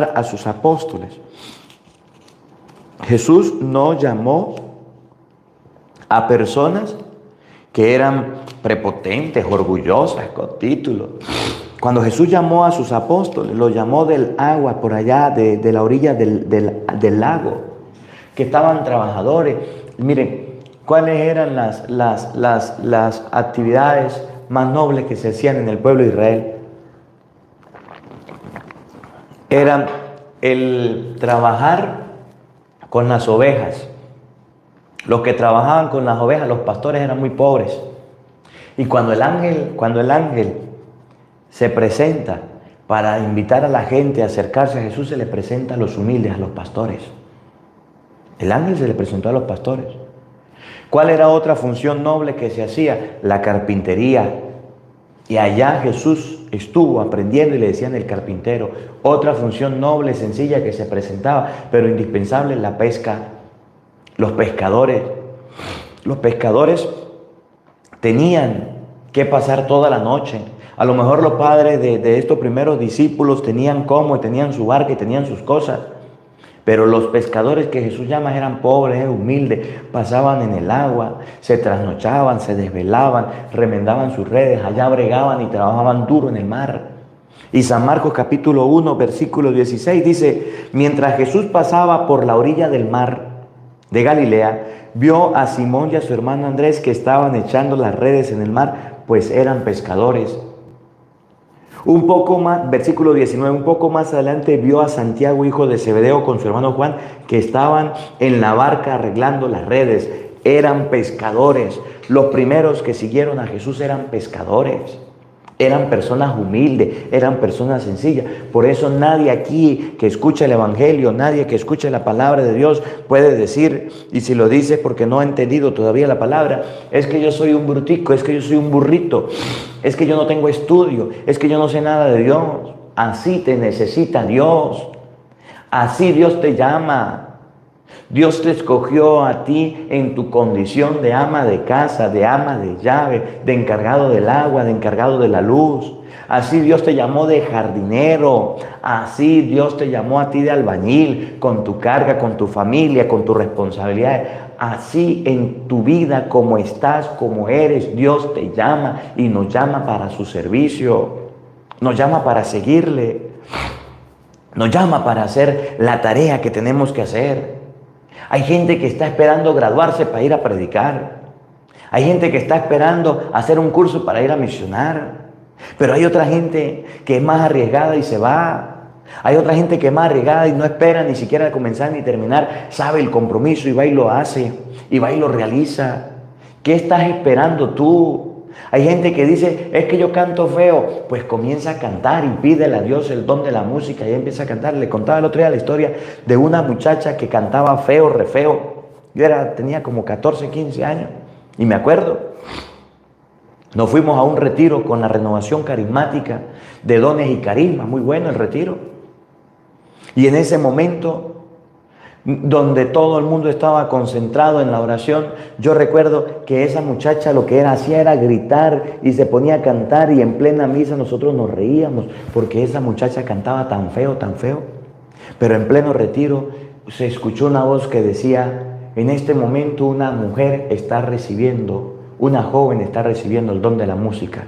a sus apóstoles. Jesús no llamó a personas que eran prepotentes, orgullosas, con títulos. Cuando Jesús llamó a sus apóstoles, los llamó del agua, por allá, de la orilla del lago, que estaban trabajadores. Miren, ¿cuáles eran las actividades más nobles que se hacían en el pueblo de Israel? Eran el trabajar con las ovejas. Los que trabajaban con las ovejas, los pastores, eran muy pobres. Y cuando el ángel se presenta para invitar a la gente a acercarse a Jesús, se le presenta a los humildes, a los pastores. El ángel se le presentó a los pastores. ¿Cuál era otra función noble que se hacía? La carpintería. Y allá Jesús estuvo aprendiendo y le decían el carpintero. Otra función noble, sencilla que se presentaba, pero indispensable, la pesca. Los pescadores tenían que pasar toda la noche. A lo mejor los padres de estos primeros discípulos tenían cómo, y tenían su barca y tenían sus cosas. Pero los pescadores que Jesús llama eran pobres, humildes, pasaban en el agua, se trasnochaban, se desvelaban, remendaban sus redes, allá bregaban y trabajaban duro en el mar. Y San Marcos capítulo 1, versículo 16 dice: mientras Jesús pasaba por la orilla del mar de Galilea, vio a Simón y a su hermano Andrés que estaban echando las redes en el mar, pues eran pescadores. Un poco más, versículo 19, un poco más adelante vio a Santiago, hijo de Zebedeo, con su hermano Juan, que estaban en la barca arreglando las redes. Eran pescadores. Los primeros que siguieron a Jesús eran pescadores. Eran personas humildes, eran personas sencillas. Por eso nadie aquí que escucha el Evangelio, nadie que escucha la palabra de Dios puede decir, y si lo dice porque no ha entendido todavía la palabra, es que yo soy un brutico, es que yo soy un burrito, es que yo no tengo estudio, es que yo no sé nada de Dios. Así te necesita Dios. Así Dios te llama. Dios te escogió a ti en tu condición de ama de casa, de ama de llave, de encargado del agua, de encargado de la luz. Así Dios te llamó de jardinero. Así Dios te llamó a ti de albañil, con tu carga, con tu familia, con tus responsabilidades. Así en tu vida, como estás, como eres, Dios te llama y nos llama para su servicio. Nos llama para seguirle. Nos llama para hacer la tarea que tenemos que hacer. Hay gente que está esperando graduarse para ir a predicar. Hay gente que está esperando hacer un curso para ir a misionar. Pero hay otra gente que es más arriesgada y se va. Hay otra gente que es más arriesgada y no espera ni siquiera comenzar ni terminar. Sabe el compromiso y va y lo hace. Y va y lo realiza. ¿Qué estás esperando tú? Hay gente que dice, es que yo canto feo. Pues comienza a cantar y pídele a Dios el don de la música y empieza a cantar. Le contaba el otro día la historia de una muchacha que cantaba feo, re feo. Yo tenía como 14, 15 años y me acuerdo. Nos fuimos a un retiro con la renovación carismática de dones y carisma. Muy bueno el retiro. Y en ese momento, donde todo el mundo estaba concentrado en la oración, yo recuerdo que esa muchacha lo que hacía era gritar y se ponía a cantar, y en plena misa nosotros nos reíamos porque esa muchacha cantaba tan feo, tan feo. Pero en pleno retiro se escuchó una voz que decía: en este momento una mujer está recibiendo, una joven está recibiendo el don de la música.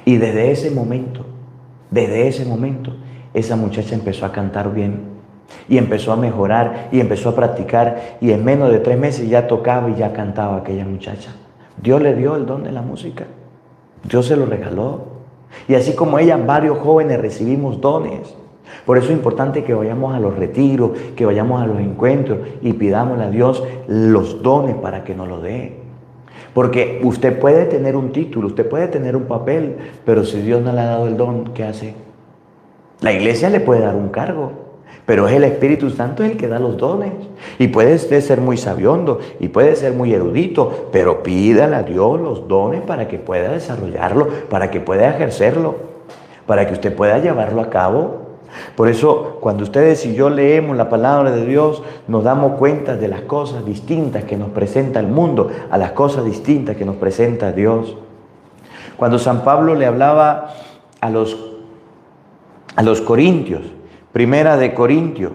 Y desde ese momento, esa muchacha empezó a cantar bien. Y empezó a mejorar y empezó a practicar, y en menos de 3 meses ya tocaba y ya cantaba aquella muchacha. Dios le dio el don de la música. Dios se lo regaló. Y así como ella, varios jóvenes recibimos dones. Por eso es importante que vayamos a los retiros, que vayamos a los encuentros y pidámosle a Dios los dones para que nos lo dé. Porque usted puede tener un título, usted puede tener un papel, pero si Dios no le ha dado el don, ¿qué hace? La iglesia le puede dar un cargo, pero es el Espíritu Santo el que da los dones. Y puede usted ser muy sabiondo y puede ser muy erudito, pero pídale a Dios los dones para que pueda desarrollarlo, para que pueda ejercerlo, para que usted pueda llevarlo a cabo. Por eso, cuando ustedes y yo leemos la palabra de Dios, nos damos cuenta de las cosas distintas que nos presenta el mundo, a las cosas distintas que nos presenta Dios. Cuando San Pablo le hablaba a los corintios, Primera de Corintios.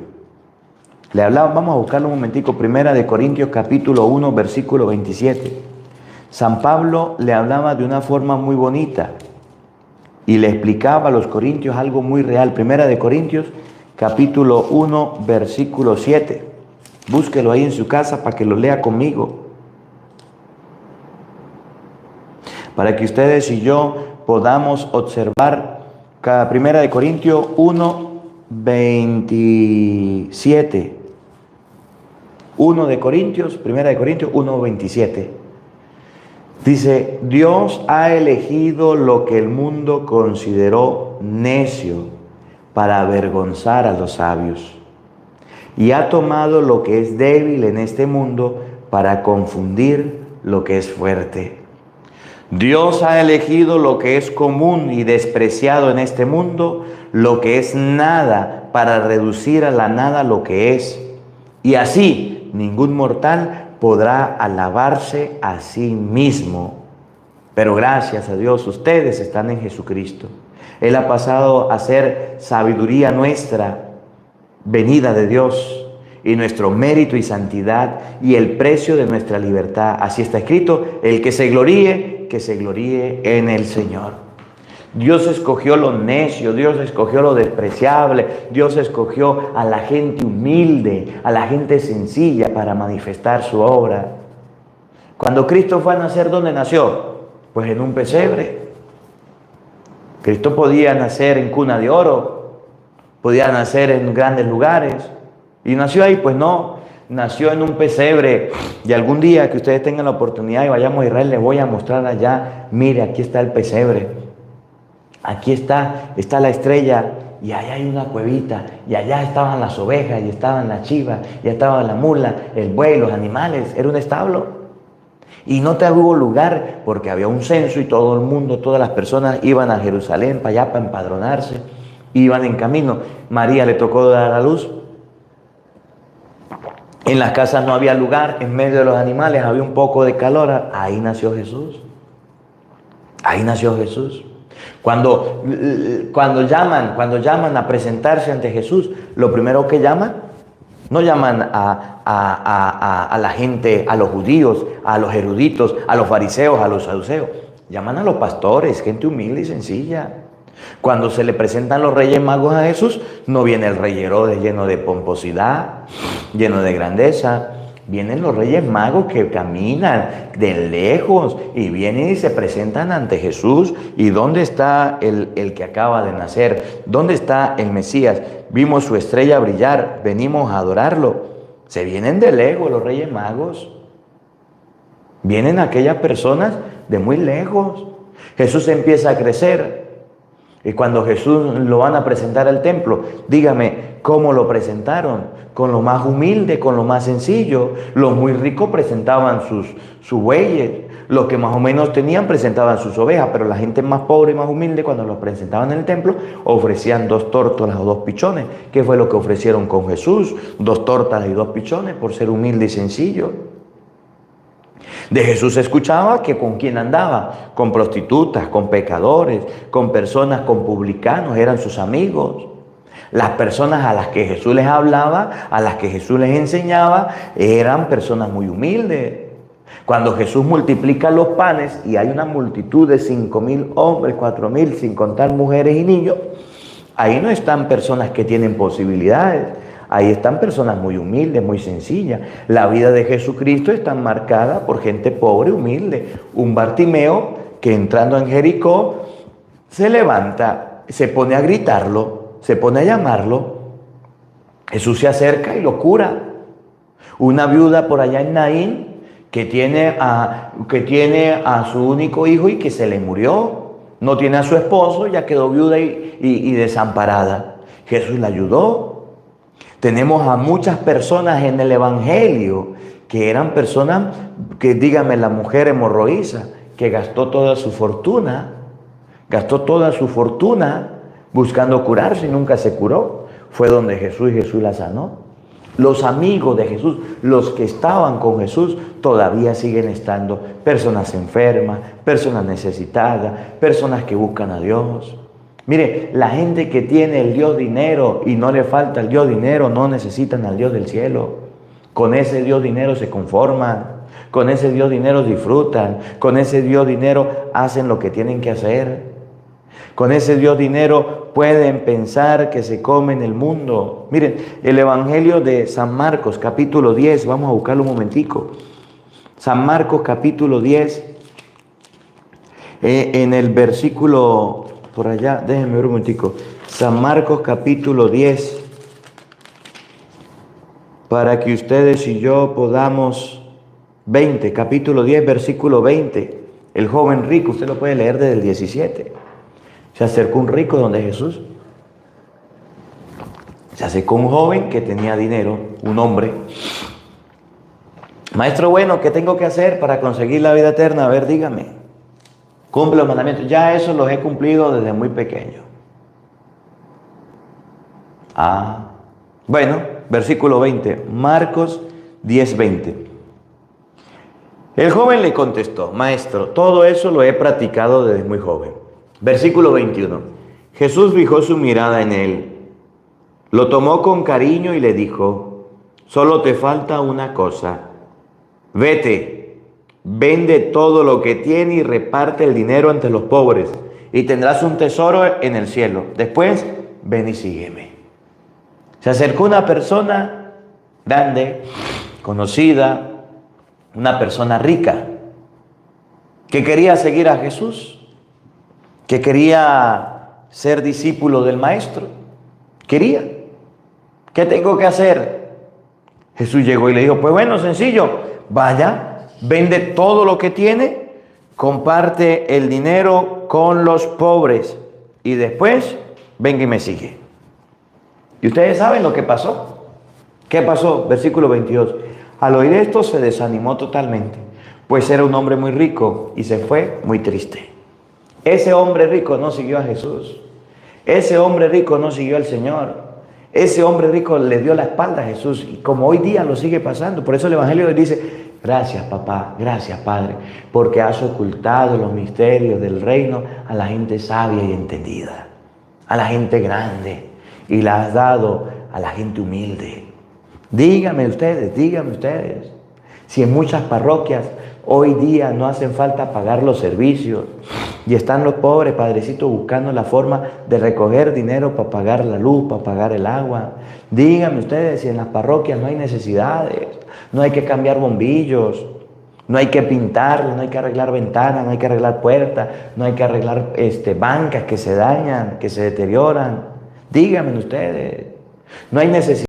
Le hablaba, vamos a buscarlo un momentico. Primera de Corintios capítulo 1, versículo 27. San Pablo le hablaba de una forma muy bonita y le explicaba a los corintios algo muy real. Primera de Corintios capítulo 1, versículo 7. Búsquelo ahí en su casa para que lo lea conmigo, para que ustedes y yo podamos observar cada Primera de Corintios 1, 27. 1 de Corintios, Primera de Corintios 1, 27. Dice, Dios ha elegido lo que el mundo consideró necio para avergonzar a los sabios, y ha tomado lo que es débil en este mundo para confundir lo que es fuerte. Dios ha elegido lo que es común y despreciado en este mundo, lo que es nada, para reducir a la nada lo que es. Y así ningún mortal podrá alabarse a sí mismo. Pero gracias a Dios, ustedes están en Jesucristo. Él ha pasado a ser sabiduría nuestra, venida de Dios, y nuestro mérito y santidad, y el precio de nuestra libertad. Así está escrito, el que se gloríe en el Señor. Dios escogió lo necio, Dios escogió lo despreciable, Dios escogió a la gente humilde, a la gente sencilla para manifestar su obra. Cuando Cristo fue a nacer, ¿dónde nació? Pues en un pesebre. Cristo podía nacer en cuna de oro, podía nacer en grandes lugares, y nació ahí. Pues no, nació en un pesebre. Y algún día que ustedes tengan la oportunidad y vayamos a Israel, les voy a mostrar allá, mire, aquí está el pesebre, aquí está la estrella, y allá hay una cuevita, y allá estaban las ovejas, y estaban las chivas, y estaba la mula, el buey, los animales. Era un establo. Y no te hubo lugar porque había un censo y todo el mundo, todas las personas iban a Jerusalén para allá para empadronarse, iban en camino. María le tocó dar a luz. En las casas no había lugar, en medio de los animales había un poco de calor. Ahí nació Jesús. Ahí nació Jesús. Cuando llaman a presentarse ante Jesús, lo primero que llaman, no llaman a la gente, a los judíos, a los eruditos, a los fariseos, a los saduceos. Llaman a los pastores, gente humilde y sencilla. Cuando se le presentan los reyes magos a Jesús, no viene el rey Herodes lleno de pomposidad, lleno de grandeza. Vienen los reyes magos que caminan de lejos y vienen y se presentan ante Jesús. ¿Y dónde está el que acaba de nacer? ¿Dónde está el Mesías? Vimos su estrella brillar, venimos a adorarlo. Se vienen de lejos los reyes magos. Vienen aquellas personas de muy lejos. Jesús empieza a crecer. Y cuando Jesús lo van a presentar al templo, dígame, ¿cómo lo presentaron? Con lo más humilde, con lo más sencillo. Los muy ricos presentaban sus bueyes. Los que más o menos tenían presentaban sus ovejas. Pero la gente más pobre y más humilde, cuando los presentaban en el templo, ofrecían 2 tórtolas o 2 pichones. ¿Qué fue lo que ofrecieron con Jesús? 2 tórtolas y 2 pichones, por ser humilde y sencillo. De Jesús se escuchaba que con quién andaba, con prostitutas, con pecadores, con personas, con publicanos, eran sus amigos. Las personas a las que Jesús les hablaba, a las que Jesús les enseñaba, eran personas muy humildes. Cuando Jesús multiplica los panes y hay una multitud de 5,000 hombres, 4,000, sin contar mujeres y niños, ahí no están personas que tienen posibilidades. Ahí están personas muy humildes, muy sencillas. La vida de Jesucristo está marcada por gente pobre, humilde. Un Bartimeo que entrando en Jericó se levanta, se pone a gritarlo, se pone a llamarlo. Jesús se acerca y lo cura. Una viuda por allá en Naín que tiene a su único hijo y que se le murió. No tiene a su esposo, ya quedó viuda y desamparada. Jesús la ayudó. Tenemos a muchas personas en el Evangelio que eran personas que, dígame, la mujer hemorroísa que gastó toda su fortuna buscando curarse y nunca se curó. Fue donde Jesús la sanó. Los amigos de Jesús, los que estaban con Jesús, todavía siguen estando. Personas enfermas, personas necesitadas, personas que buscan a Dios. Mire, la gente que tiene el Dios dinero y no le falta el Dios dinero, no necesitan al Dios del cielo. Con ese Dios dinero se conforman, con ese Dios dinero disfrutan, con ese Dios dinero hacen lo que tienen que hacer. Con ese Dios dinero pueden pensar que se comen el mundo. Miren, el Evangelio de San Marcos, capítulo 10, vamos a buscarlo un momentico. San Marcos, capítulo 10, en el versículo, por allá, déjenme ver un momentico. San Marcos, capítulo 10, para que ustedes y yo podamos, capítulo 10, versículo 20. El joven rico, usted lo puede leer desde el 17. Se acercó un rico donde Jesús. Se acercó un joven que tenía dinero, un hombre. Maestro bueno, ¿qué tengo que hacer para conseguir la vida eterna? A ver, dígame. Cumple los mandamientos. Ya eso los he cumplido desde muy pequeño. Bueno, versículo 20. Marcos 10, 20. El joven le contestó: Maestro, todo eso lo he practicado desde muy joven. Versículo 21. Jesús fijó su mirada en él, lo tomó con cariño y le dijo: solo te falta una cosa. Vete, vende todo lo que tienes y reparte el dinero entre los pobres, y tendrás un tesoro en el cielo. Después, ven y sígueme. Se acercó una persona grande, conocida, una persona rica, que quería seguir a Jesús, que quería ser discípulo del Maestro. Quería. ¿Qué tengo que hacer? Jesús llegó y le dijo: pues bueno, sencillo, vaya, vende todo lo que tiene, comparte el dinero con los pobres y después venga y me sigue. Y ustedes saben lo que pasó. ¿Qué pasó? Versículo 22. Al oír esto se desanimó totalmente, pues era un hombre muy rico y se fue muy triste. Ese hombre rico no siguió a Jesús. Ese hombre rico no siguió al Señor. Ese hombre rico le dio la espalda a Jesús y como hoy día lo sigue pasando. Por eso el Evangelio dice: gracias papá, gracias Padre, porque has ocultado los misterios del reino a la gente sabia y entendida, a la gente grande, y la has dado a la gente humilde. Díganme ustedes, si en muchas parroquias hoy día no hacen falta pagar los servicios y están los pobres, padrecitos, buscando la forma de recoger dinero para pagar la luz, para pagar el agua. Díganme ustedes si en las parroquias no hay necesidades, no hay que cambiar bombillos, no hay que pintarlos, no hay que arreglar ventanas, no hay que arreglar puertas, no hay que arreglar bancas que se dañan, que se deterioran. Díganme ustedes, no hay necesidad.